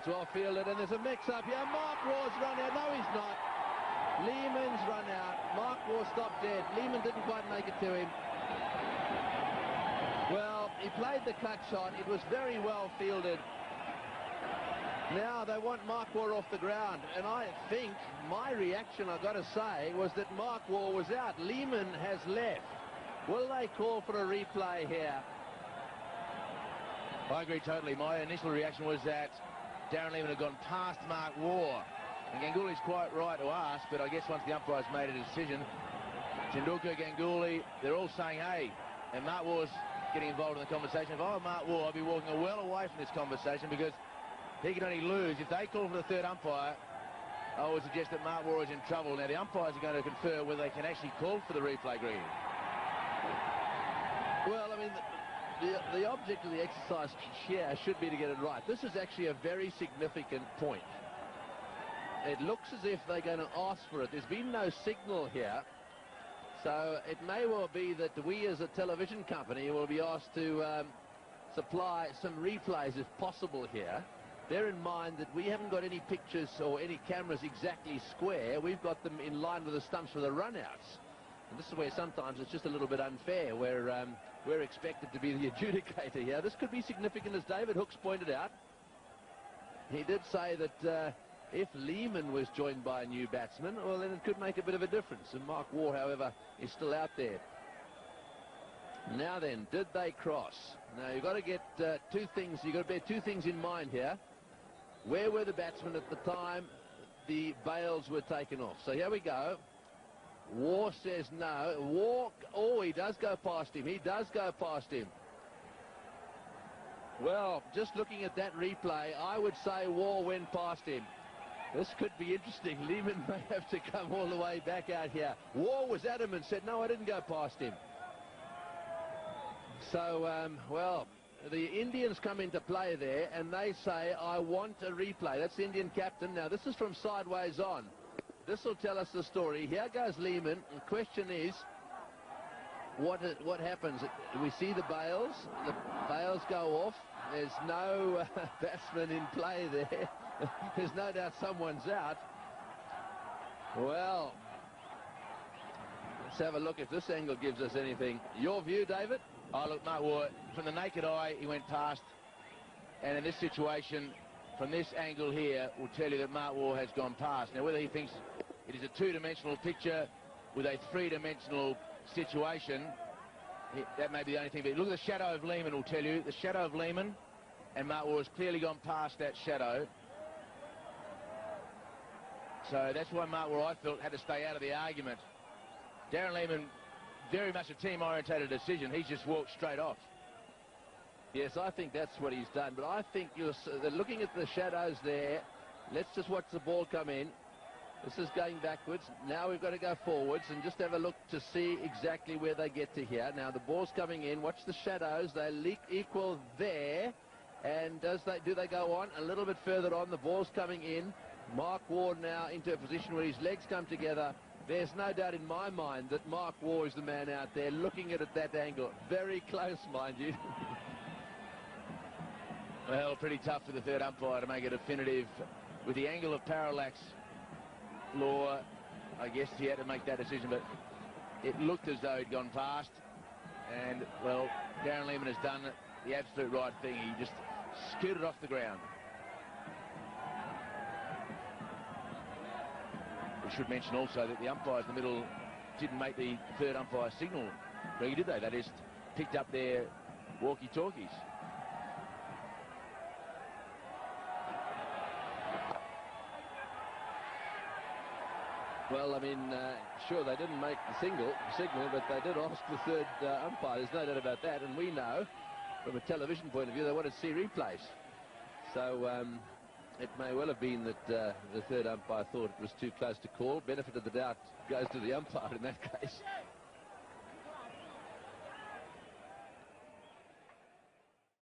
It's well fielded, and there's a mix-up here. Mark Waugh's run out. No, he's not. Lehman's run out. Mark Waugh stopped dead. Lehman didn't quite make it to him. Well, he played the cut shot. It was very well fielded. Now they want Mark Waugh off the ground, and I think my reaction, I've got to say, was that Mark Waugh was out. Lehman has left. Will they call for a replay here? I agree totally. My initial reaction was that Darren Lehman had gone past Mark Waugh. And Ganguly's quite right to ask, but I guess once the umpire's made a decision, Chandulkar, Ganguly, they're all saying, hey, and Mark Waugh's getting involved in the conversation. If I were Mark Waugh, I'd be walking well away from this conversation, because he can only lose. If they call for the third umpire, I would suggest that Mark Waugh is in trouble. Now, the umpires are going to confer whether they can actually call for the replay, Green. Well, I mean, the object of the exercise here should be to get it right. This is actually a very significant point. It looks as if they're going to ask for it. There's been no signal here. So it may well be that we as a television company will be asked to supply some replays if possible here. Bear in mind that we haven't got any pictures or any cameras exactly square. We've got them in line with the stumps for the runouts. And this is where sometimes it's just a little bit unfair, where we're expected to be the adjudicator here. This could be significant, as David Hooks pointed out. He did say that if Lehman was joined by a new batsman, well, then it could make a bit of a difference. And Mark Waugh, however, is still out there. Now then, did they cross? Now, you've got to get two things. You've got to bear two things in mind here. Where were the batsmen at the time the bails were taken off? So here we go. Waugh says no. Waugh, oh, he does go past him. He does go past him. Well, just looking at that replay, I would say Waugh went past him. This could be interesting. Lehman may have to come all the way back out here. Waugh was adamant, said, no, I didn't go past him. So, well, the Indians come into play there, and they say, I want a replay. That's the Indian captain. Now, this is from sideways on. This will tell us the story. Here goes Lehman. The question is, what happens? We see the bails. The bails go off. There's no batsman in play there. There's no doubt someone's out. Well, let's have a look if this angle gives us anything. Your view, David? Oh, look, Mark Waugh, from the naked eye, he went past. And in this situation, from this angle here, will tell you that Mark Waugh has gone past. Now, whether he thinks it is a two-dimensional picture with a three-dimensional situation, that may be the only thing. But look at the shadow of Lehman, will tell you. The shadow of Lehman, and Mark Waugh has clearly gone past that shadow. So that's why Mark Waugh, I felt, had to stay out of the argument. Darren Lehman, very much a team-orientated decision. He's just walked straight off. Yes, I think that's what he's done. But I think you're looking at the shadows there. Let's just watch the ball come in. This is going backwards. Now we've got to go forwards and just have a look to see exactly where they get to here. Now the ball's coming in. Watch the shadows. They equal there. And do they go on? A little bit further on. The ball's coming in. Mark Waugh now into a position where his legs come together. There's no doubt in my mind that Mark Waugh is the man out there looking at it at that angle. Very close, mind you. Well, pretty tough for the third umpire to make a definitive. With the angle of parallax law, I guess he had to make that decision, but it looked as though he'd gone past. And, well, Darren Lehman has done the absolute right thing. He just scooted off the ground. We should mention also that the umpires in the middle didn't make the third umpire signal. Really, did they? They just picked up their walkie-talkies. Well, I mean, sure, they didn't make the signal, but they did ask the third umpire. There's no doubt about that. And we know, from a television point of view, they wanted to see replays. So it may well have been that the third umpire thought it was too close to call. Benefit of the doubt goes to the umpire in that case.